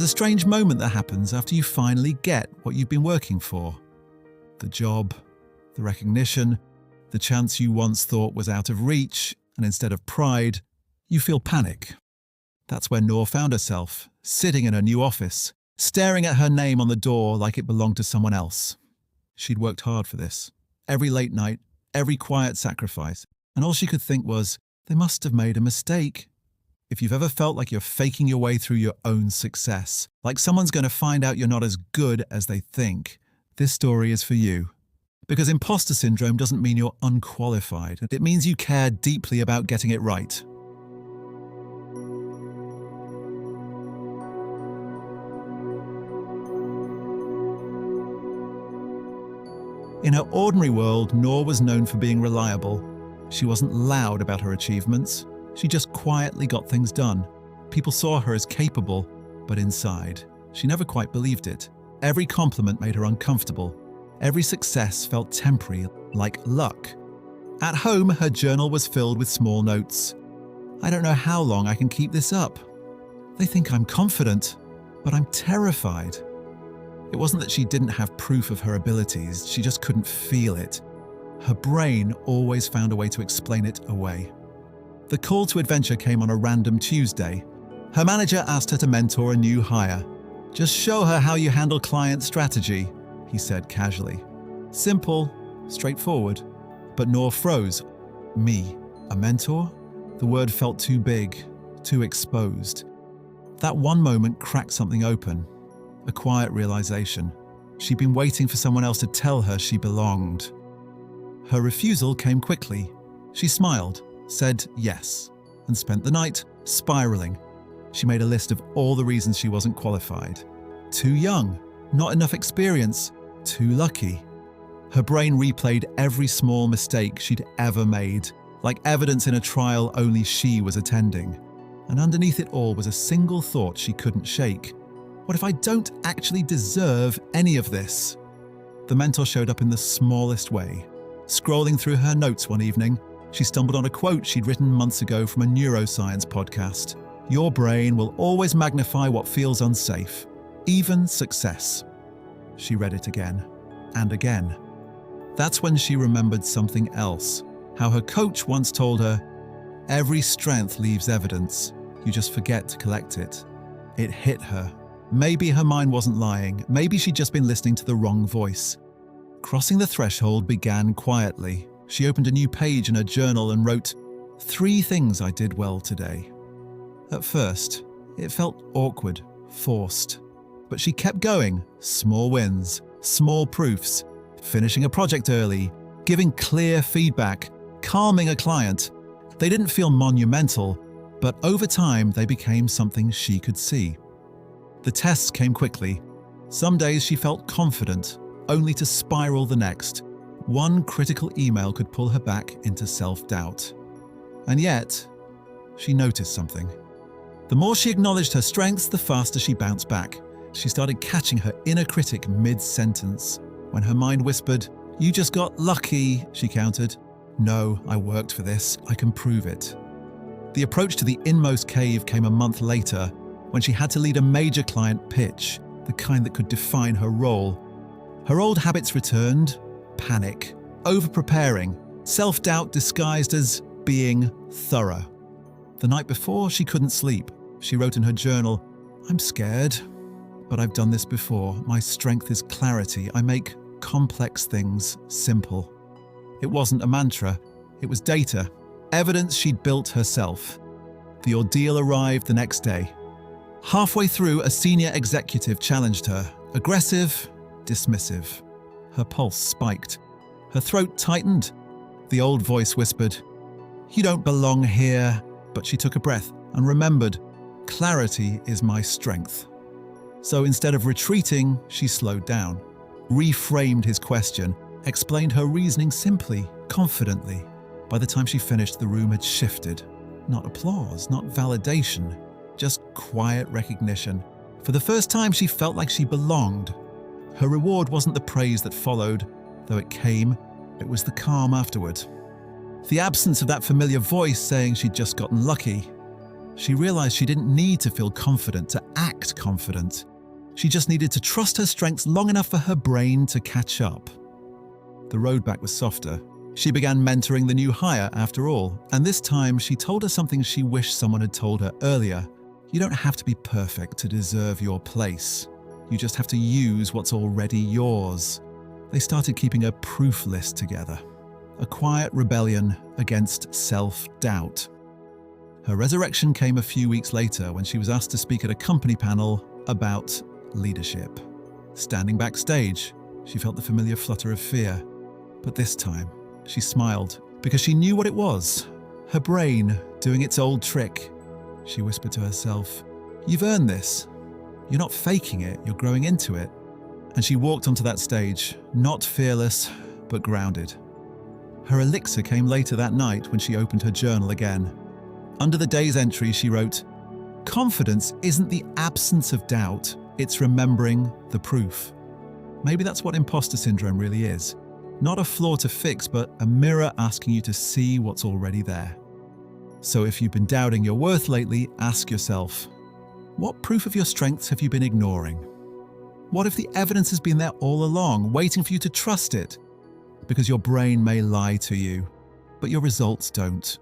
a strange moment that happens after you finally get what you've been working for. The job, the recognition, the chance you once thought was out of reach, and instead of pride, you feel panic. That's where Noor found herself, sitting in her new office, staring at her name on the door like it belonged to someone else. She'd worked hard for this. Every late night, every quiet sacrifice, and all she could think was, they must have made a mistake. If you've ever felt like you're faking your way through your own success, like someone's going to find out you're not as good as they think, this story is for you. Because imposter syndrome doesn't mean you're unqualified. It means you care deeply about getting it right. In her ordinary world, Noor was known for being reliable. She wasn't loud about her achievements. She just quietly got things done. People saw her as capable, but inside, she never quite believed it. Every compliment made her uncomfortable. Every success felt temporary, like luck. At home, her journal was filled with small notes. I don't know how long I can keep this up. They think I'm confident, but I'm terrified. It wasn't that she didn't have proof of her abilities, she just couldn't feel it. Her brain always found a way to explain it away. The call to adventure came on a random Tuesday. Her manager asked her to mentor a new hire. Just show her how you handle client strategy, he said casually. Simple, straightforward. But Noor froze. Me, a mentor? The word felt too big, too exposed. That one moment cracked something open. A quiet realization. She'd been waiting for someone else to tell her she belonged. Her refusal came quickly. She smiled, said yes, and spent the night spiraling. She made a list of all the reasons she wasn't qualified. Too young, not enough experience, too lucky. Her brain replayed every small mistake she'd ever made, like evidence in a trial only she was attending. And underneath it all was a single thought she couldn't shake. What if I don't actually deserve any of this? The mentor showed up in the smallest way. Scrolling through her notes one evening, she stumbled on a quote she'd written months ago from a neuroscience podcast. Your brain will always magnify what feels unsafe, even success. She read it again and again. That's when she remembered something else. How her coach once told her, every strength leaves evidence. You just forget to collect it. It hit her. Maybe her mind wasn't lying. Maybe she'd just been listening to the wrong voice. Crossing the threshold began quietly. She opened a new page in her journal and wrote, 3 things I did well today. At first, it felt awkward, forced. But she kept going. Small wins, small proofs, finishing a project early, giving clear feedback, calming a client. They didn't feel monumental, but over time they became something she could see. The tests came quickly. Some days she felt confident, only to spiral the next. One critical email could pull her back into self-doubt. And yet, she noticed something. The more she acknowledged her strengths, the faster she bounced back. She started catching her inner critic mid-sentence. When her mind whispered, "You just got lucky," she countered. "No, I worked for this. I can prove it." The approach to the inmost cave came a month later, when she had to lead a major client pitch, the kind that could define her role. Her old habits returned: panic, over-preparing, self-doubt disguised as being thorough. The night before, she couldn't sleep. She wrote in her journal, "I'm scared, but I've done this before. My strength is clarity. I make complex things simple." It wasn't a mantra. It was data, evidence she'd built herself. The ordeal arrived the next day. Halfway through, a senior executive challenged her, aggressive, dismissive. Her pulse spiked. Her throat tightened. The old voice whispered, "You don't belong here." But she took a breath and remembered, clarity is my strength. So instead of retreating, she slowed down, reframed his question, explained her reasoning simply, confidently. By the time she finished, the room had shifted. Not applause, not validation, just quiet recognition. For the first time, she felt like she belonged. Her reward wasn't the praise that followed, though it came. It was the calm afterward. The absence of that familiar voice saying she'd just gotten lucky. She realized she didn't need to feel confident to act confident. She just needed to trust her strengths long enough for her brain to catch up. The road back was softer. She began mentoring the new hire after all, and this time she told her something she wished someone had told her earlier. You don't have to be perfect to deserve your place. You just have to use what's already yours. They started keeping a proof list together, a quiet rebellion against self-doubt. Her resurrection came a few weeks later when she was asked to speak at a company panel about leadership. Standing backstage, she felt the familiar flutter of fear, but this time she smiled because she knew what it was. Her brain doing its old trick. She whispered to herself, "You've earned this. You're not faking it, you're growing into it." And she walked onto that stage, not fearless, but grounded. Her elixir came later that night when she opened her journal again. Under the day's entry, she wrote, "Confidence isn't the absence of doubt, it's remembering the proof." Maybe that's what imposter syndrome really is. Not a flaw to fix, but a mirror asking you to see what's already there. So if you've been doubting your worth lately, ask yourself, what proof of your strengths have you been ignoring? What if the evidence has been there all along, waiting for you to trust it? Because your brain may lie to you, but your results don't.